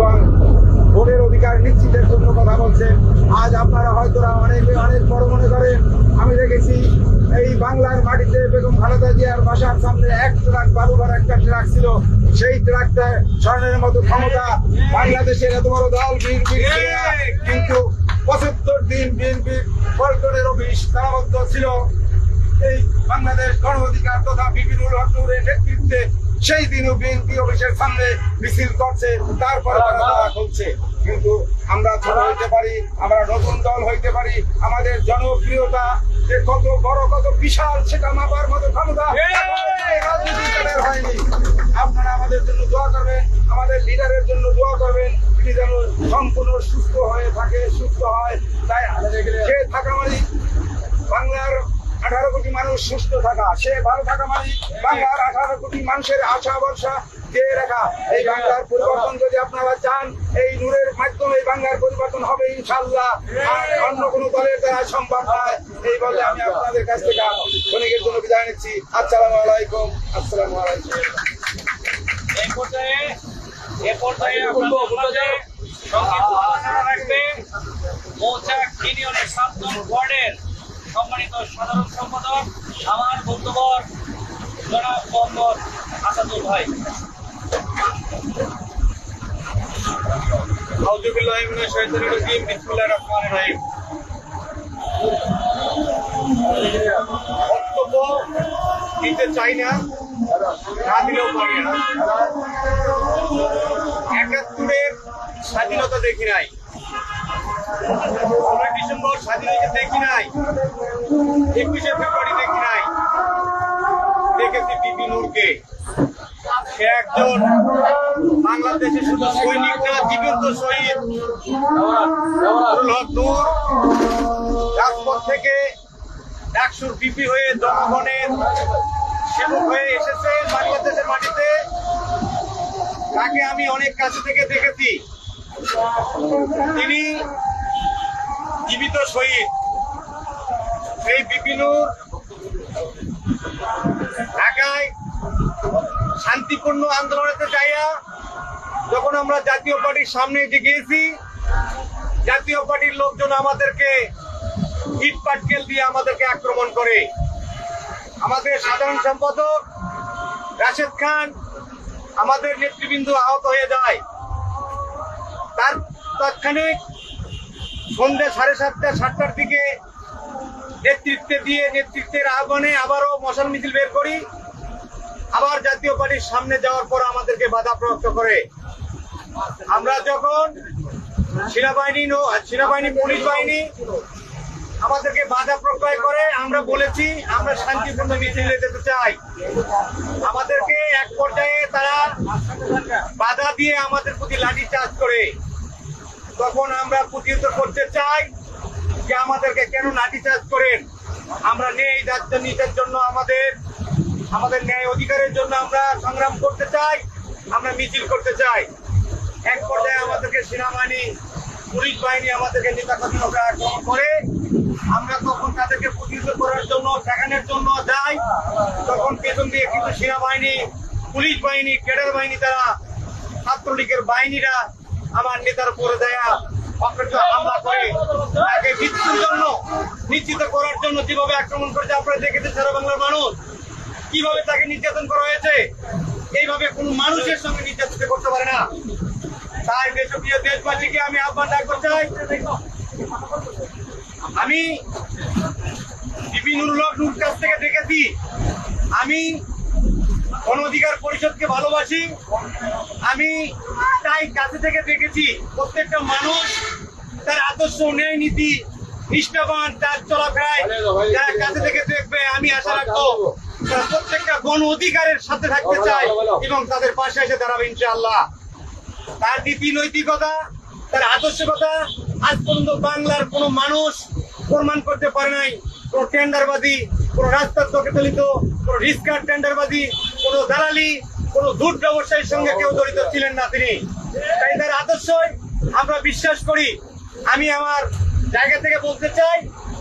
এবং ভোটের অধিকার নিশ্চিতের জন্য কথা বলছেন। আজ আপনারা হয়তো অনেকে অনেক বড় মনে করেন। আমি দেখেছি এই বাংলার মাটিতে বেগম খালেদা জিয়ার বাসার সামনে এক ট্রাক বালু ভরা একটা ট্রাক ছিল। সেই ট্রাকটা স্বর্ণের মতো ক্ষমতা। বাংলাদেশের এত বড় দল বিএনপি, কিন্তু ৭৫ দিন বিএনপি পল্টনের অফিস তালাবদ্ধ ছিল। এই বাংলাদেশ গণ অধিকার তথা বিপিনুল হক নূরের নেতৃত্বে সেই দিনও বিএনপি অফিসের সামনে মিছিল করছে, তারপরে চলছে। কিন্তু আমরা ছোট হইতে পারি, আমরা নতুন দল হইতে পারি, আমাদের জনপ্রিয়তা যে কত বড় কত বিশাল সেটা মাপার মতো ক্ষমতা রাজনৈতিক দলের হয়নি। আপনারা আমাদের জন্য দোয়া করবেন, আমাদের লিডারের জন্য দোয়া করবেন, তিনি যেন সম্পূর্ণ সুস্থ হয়ে থাকে, সুস্থ হয়। তাই সে থাকা মানে বাংলার 18 কোটি মানুষ সুস্থ থাকা, সে ভালো থাকা মানে বাংলার 18 কোটি মানুষের আশা ভরসা দিয়ে রাখা। এই বাংলার পরিবর্তন যদি আপনারা চান, এই নূরের মাধ্যমে এই বাংলার পরিবর্তন হবে ইনশাআল্লাহ। আর অন্য কোনো দলের দ্বারা সম্ভব নয়। এই বলে আমি আপনাদের কাছ থেকে ক্ষণিকের জন্য বিদায় নিচ্ছি। আসসালামু আলাইকুম। আসসালামু আলাইকুম। এই পর্যায়ে আপনাদের সংক্ষিপ্ত আলোচনা রাখবেন মৌচাক ইউনিয়নের ৭ নং ওয়ার্ডের সম্মানিত সাধারণ সম্পাদক আমার বন্ধুবর জনাব মোহাম্মদ আসাদুল ভাই। আউযু বিল্লাহি মিনাশ শাইতানির রাজিম। বিসমিল্লাহির রহমানির রহিম। বক্তব্য দিতে চাই না, না দিলেও পারি না। ৭১-এর স্বাধীনতা দেখি নাই, ১৬ ডিসেম্বর স্বাধীনতা দেখি নাই, ২১শে ফেব্রুয়ারি দেখি নাই। দেখেছি বিপি নূরকে। সে একজন বাংলাদেশের শুধু সৈনিক না, জীবন্ত শহীদ। নূর রাজপথ থেকে ডাকসুর বিপি হয়ে জনগণের সেবক হয়ে এসেছে বাংলাদেশের মাটিতে। তাকে আমি অনেক কাছে থেকে দেখেছি। তিনি জীবিত শহীদ। সেই বিপি নূর ঢাকায় শান্তিপূর্ণ আন্দোলনেতে যাইয়া যখন আমরা জাতীয় পার্টির সামনে যে গিয়েছি, জাতীয় পার্টির লোকজন আমাদেরকে ইট পাটকেল দিয়ে আমাদেরকে আক্রমণ করে। আমাদের সাধারণ সম্পাদক রাশেদ খান, আমাদের নেতৃবৃন্দ আহত হয়ে যায়। তার তাৎক্ষণিক সন্ধ্যে 7:30-7টার দিকে নেতৃত্বের আহ্বানে আবারও মশাল মিছিল বের করি। আবার জাতীয় পার্টির সামনে যাওয়ার পর আমাদেরকে বাধাপ্রাপ্ত করে। আমরা যখন সেনাবাহিনী পুলিশ বাহিনী আমাদেরকে বাধা প্রত্যয় করে, আমরা বলেছি আমরা শান্তিপূর্ণ মিছিলে যেতে চাই। আমাদেরকে এক পর্যায়ে তারা বাধা দিয়ে আমাদের প্রতি লাঠি চার্জ করে। তখন আমরা প্রতিহত করতে চাই যে আমাদেরকে কেন লাঠি চার্জ করেন। আমরা ন্যায় নীতির জন্য, আমাদের ন্যায় অধিকারের জন্য আমরা সংগ্রাম করতে চাই, আমরা মিছিল করতে চাই। এক পর্যায়ে আমাদেরকে সেনাবাহিনী পুলিশ বাহিনী আমাদেরকে নেতাকর্মীরা আক্রমণ করে। আমরা তখন তাদেরকে প্রতিহত করার জন্য, ঠেকানোর জন্য যাই। তখন পেছন দিয়ে কিন্তু সেনাবাহিনী, পুলিশ বাহিনী, ক্যাডার বাহিনী, তারা ছাত্রলীগের বাহিনীরা আমার নেতার উপরে দেয়া হামলা করে তাকে মৃত্যুর জন্য নিশ্চিত করার জন্য যেভাবে আক্রমণ করেছে আপনারা দেখেছেন সারা বাংলার মানুষ কিভাবে তাকে নির্যাতন করা হয়েছে। এইভাবে কোনো মানুষের সঙ্গে নির্যাতন করতে পারে না। তাই দেশপ্রিয় দেশবাসীকে আমি আহ্বান রাখতে চাই, আমি বিপিনুল হক নূর কাছ থেকে দেখেছি, আমি গণ অধিকার পরিষদকে ভালোবাসি, আমি তাই কাছে থেকে দেখেছি প্রত্যেকটা মানুষ তার আদর্শ, ন্যায় নীতি, নিষ্ঠাবান, তার চলাফেরায় যারা কাছে থেকে দেখবে, আমি আশা রাখবো তারা প্রত্যেকটা গণ অধিকারের সাথে থাকতে চায় এবং তাদের পাশে এসে দাঁড়াবে ইনশাআল্লাহ। তার নীতি নৈতিকতা, তার আদর্শিকতা আজ পর্যন্ত বাংলার কোনো মানুষ প্রমাণ করতে পারে নাই। কোন টেন্ডারবাদী, কোন রাস্তার দখলিত, কোন রিস্কার টেন্ডারবাদী, কোন দালালি, কোন দুধ ব্যবসায়ীর সঙ্গে কেউ জড়িত ছিলেন না তিনি। তাই তার আদর্শই আমরা বিশ্বাস করি। আমি আমার জায়গা থেকে বলতে চাই,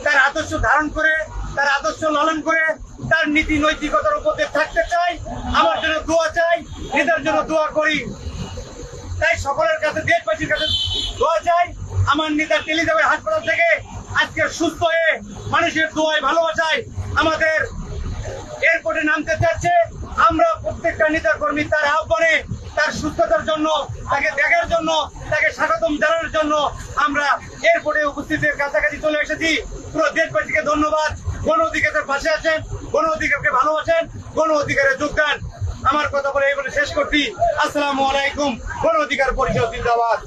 তার আদর্শ ধারণ করে, তার আদর্শ লালন করে, তার নীতি নৈতিকতার উপর থাকতে চাই। আমার জন্য দোয়া চাই, নেতার জন্য দোয়া করি। তাই সকলের কাছে দেশবাসীর কাছে দোয়া চাই আমার নেতা টেলিজাবের হাসপাতাল থেকে আজকে সুস্থ হয়ে মানুষের দোয়ায় ভালোবাসায় আমাদের এয়ারপোর্টে নামতে চাচ্ছে। আমরা প্রত্যেকটা নেতা কর্মী তার আহ্বানে তার সুস্থতার জন্য তাকে দেখার জন্য তাকে স্বাগতম জানানোর জন্য আমরা এয়ারপোর্টে উপস্থিতের কাছাকাছি চলে এসেছি। পুরো দেশবাসীকে ধন্যবাদ। গণ অধিকারের পাশে আছেন, গণ অধিকারকে ভালোবাসেন, গণ অধিকারে যোগদান। আমার কথা বলে এই বলে শেষ করছি। আসসালামু আলাইকুম। গণ অধিকার পরিষদ জিন্দাবাদ।